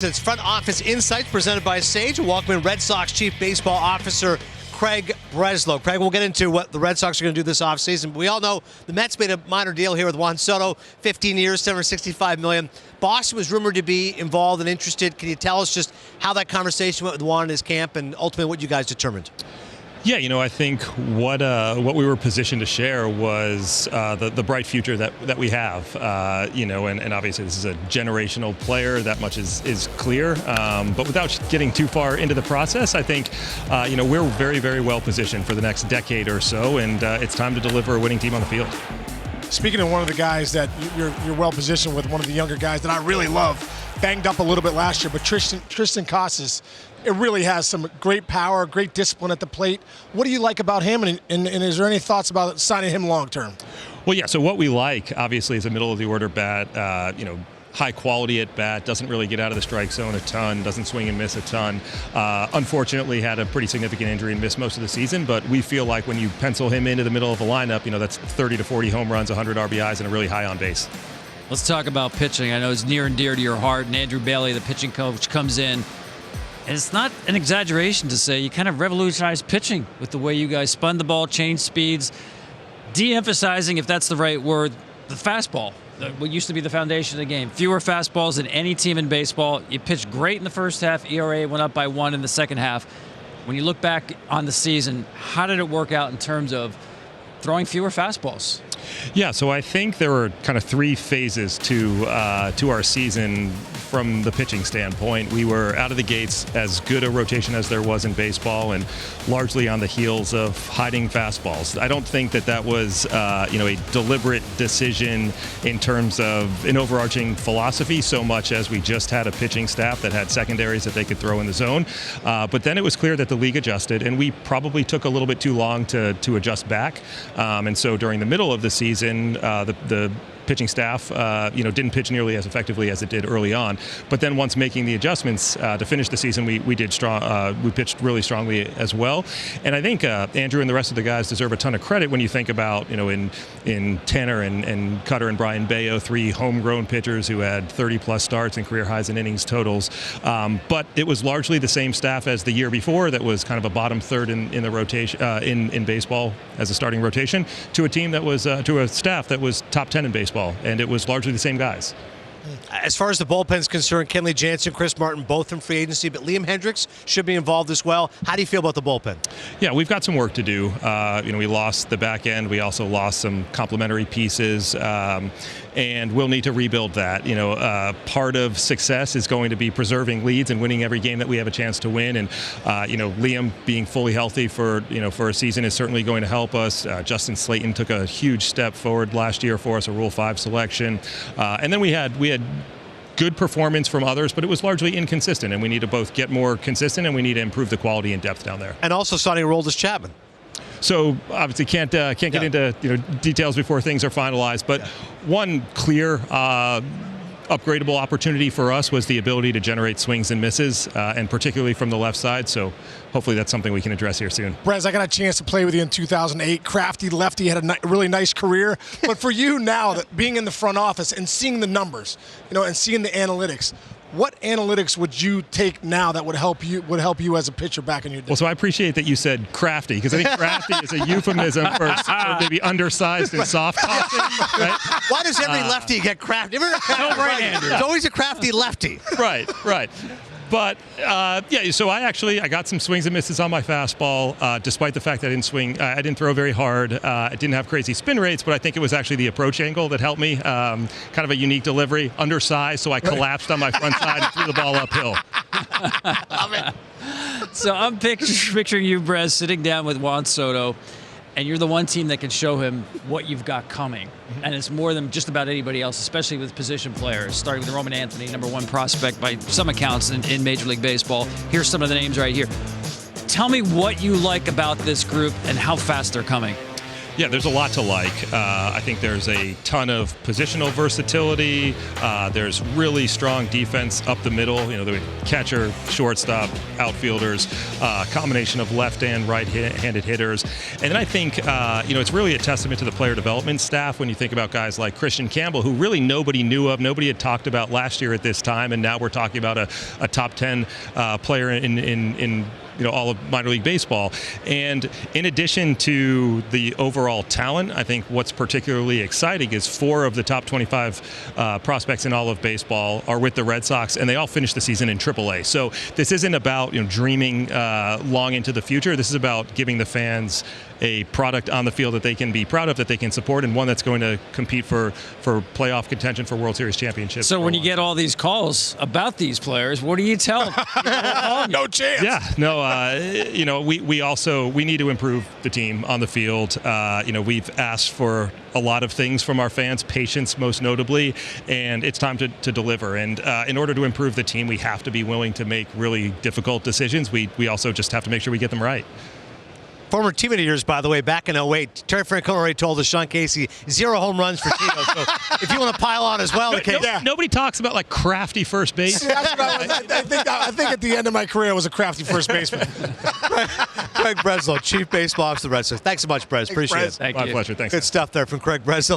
It's Front Office Insights presented by Sage. Welcome in Red Sox Chief Baseball Officer Craig Breslow. Craig, we'll get into what the Red Sox are going to do this offseason. We all know the Mets made a minor deal here with Juan Soto, 15 years, $765 million. Boston was rumored to be involved and interested. Can you tell us just how that conversation went with Juan and his camp and ultimately what you guys determined? Yeah, I think what we were positioned to share was the bright future that we have, and obviously this is a generational player, that much is clear. But without getting too far into the process, I think, we're very, very well positioned for the next decade or so, and it's time to deliver a winning team on the field. Speaking of one of the guys that you're well positioned with, one of the younger guys that I really love, banged up a little bit last year, but Tristan Casas, it really has some great power, great discipline at the plate. What do you like about him, and is there any thoughts about signing him long term? Well, yeah, so what we like, obviously, is a middle-of-the-order bat, high quality at bat, doesn't really get out of the strike zone a ton, doesn't swing and miss a ton. Unfortunately, had a pretty significant injury and missed most of the season, but we feel like when you pencil him into the middle of a lineup, that's 30 to 40 home runs, 100 RBIs, and a really high on base. Let's talk about pitching. I know it's near and dear to your heart, and Andrew Bailey, the pitching coach, comes in. And it's not an exaggeration to say you kind of revolutionized pitching with the way you guys spun the ball, changed speeds, de-emphasizing, if that's the right word, the fastball, what used to be the foundation of the game. Fewer fastballs than any team in baseball. You pitched great in the first half. ERA went up by 1 in the second half. When you look back on the season, how did it work out in terms of throwing fewer fastballs? Yeah, so I think there were kind of 3 phases to our season from the pitching standpoint. We were out of the gates as good a rotation as there was in baseball, and largely on the heels of hiding fastballs. I don't think that was a deliberate decision in terms of an overarching philosophy so much as we just had a pitching staff that had secondaries that they could throw in the zone. But then it was clear that the league adjusted, and we probably took a little bit too long to adjust back. And so during the middle of the season, the pitching staff, didn't pitch nearly as effectively as it did early on. But then once making the adjustments to finish the season, we did strong. We pitched really strongly as well. And I think Andrew and the rest of the guys deserve a ton of credit when you think about, in Tanner and Cutter and Brian Bayo, 3 homegrown pitchers who had 30-plus starts and career highs and innings totals. But it was largely the same staff as the year before that was kind of a bottom third in the rotation in baseball as a starting rotation to a team that was to a staff that was top 10 in baseball. And it was largely the same guys. As far as the bullpen is concerned, Kenley Jansen, Chris Martin, both in free agency, but Liam Hendricks should be involved as well. How do you feel about the bullpen? Yeah, we've got some work to do. We lost the back end. We also lost some complementary pieces, and we'll need to rebuild that. Part of success is going to be preserving leads and winning every game that we have a chance to win. And Liam being fully healthy for a season is certainly going to help us. Justin Slayton took a huge step forward last year for us, a Rule 5 selection, and then we had good performance from others, but it was largely inconsistent, and we need to both get more consistent and we need to improve the quality and depth down there. And also signing Aroldis Chapman. So obviously can't get into details before things are finalized, but one clear upgradable opportunity for us was the ability to generate swings and misses, and particularly from the left side. So hopefully that's something we can address here soon. Brez, I got a chance to play with you in 2008. Crafty lefty, had a really nice career. But for you now, that being in the front office and seeing the numbers, and seeing the analytics, what analytics would you take now that would help you as a pitcher back in your day? Well, so I appreciate that you said crafty, because I think crafty is a euphemism for maybe undersized and soft tossing. Right? Why does every lefty get crafty? right-hander. It's always a crafty lefty. Right. But, so I got some swings and misses on my fastball, despite the fact that I didn't throw very hard. I didn't have crazy spin rates, but I think it was actually the approach angle that helped me. Kind of a unique delivery, undersized, so I collapsed on my front side and threw the ball uphill. Love it. So I'm picturing you, Brez, sitting down with Juan Soto, and you're the one team that can show him what you've got coming. And it's more than just about anybody else, especially with position players, starting with Roman Anthony, #1 prospect by some accounts in Major League Baseball. Here's some of the names right here. Tell me what you like about this group and how fast they're coming. Yeah, there's a lot to like. I think there's a ton of positional versatility. There's really strong defense up the middle. The catcher, shortstop, outfielders, combination of left and right-handed hitters. And then I think, it's really a testament to the player development staff when you think about guys like Christian Campbell, who really nobody knew of, nobody had talked about last year at this time, and now we're talking about a top 10 player in all of minor league baseball. And in addition to the overall talent, I think what's particularly exciting is 4 of the top 25 prospects in all of baseball are with the Red Sox, and they all finished the season in AAA. So this isn't about dreaming long into the future. This is about giving the fans a product on the field that they can be proud of, that they can support, and one that's going to compete for playoff contention for World Series championships. So when you get all these calls about these players, what do you tell them? No chance. Yeah, no, we need to improve the team on the field. We've asked for a lot of things from our fans, patience most notably, and it's time to deliver. And in order to improve the team, we have to be willing to make really difficult decisions. We also just have to make sure we get them right. Former teammate of yours, by the way, back in 2008, Terry Francona already told us, Sean Casey, 0 home runs for Tito. So if you want to pile on as well, nobody talks about crafty first base. I think at the end of my career, I was a crafty first baseman. Craig Breslow, Chief Baseball Officer of the Red Sox. Thanks so much, Brez. Appreciate it. Thank My you. pleasure. Thanks. Good stuff there from Craig Breslow.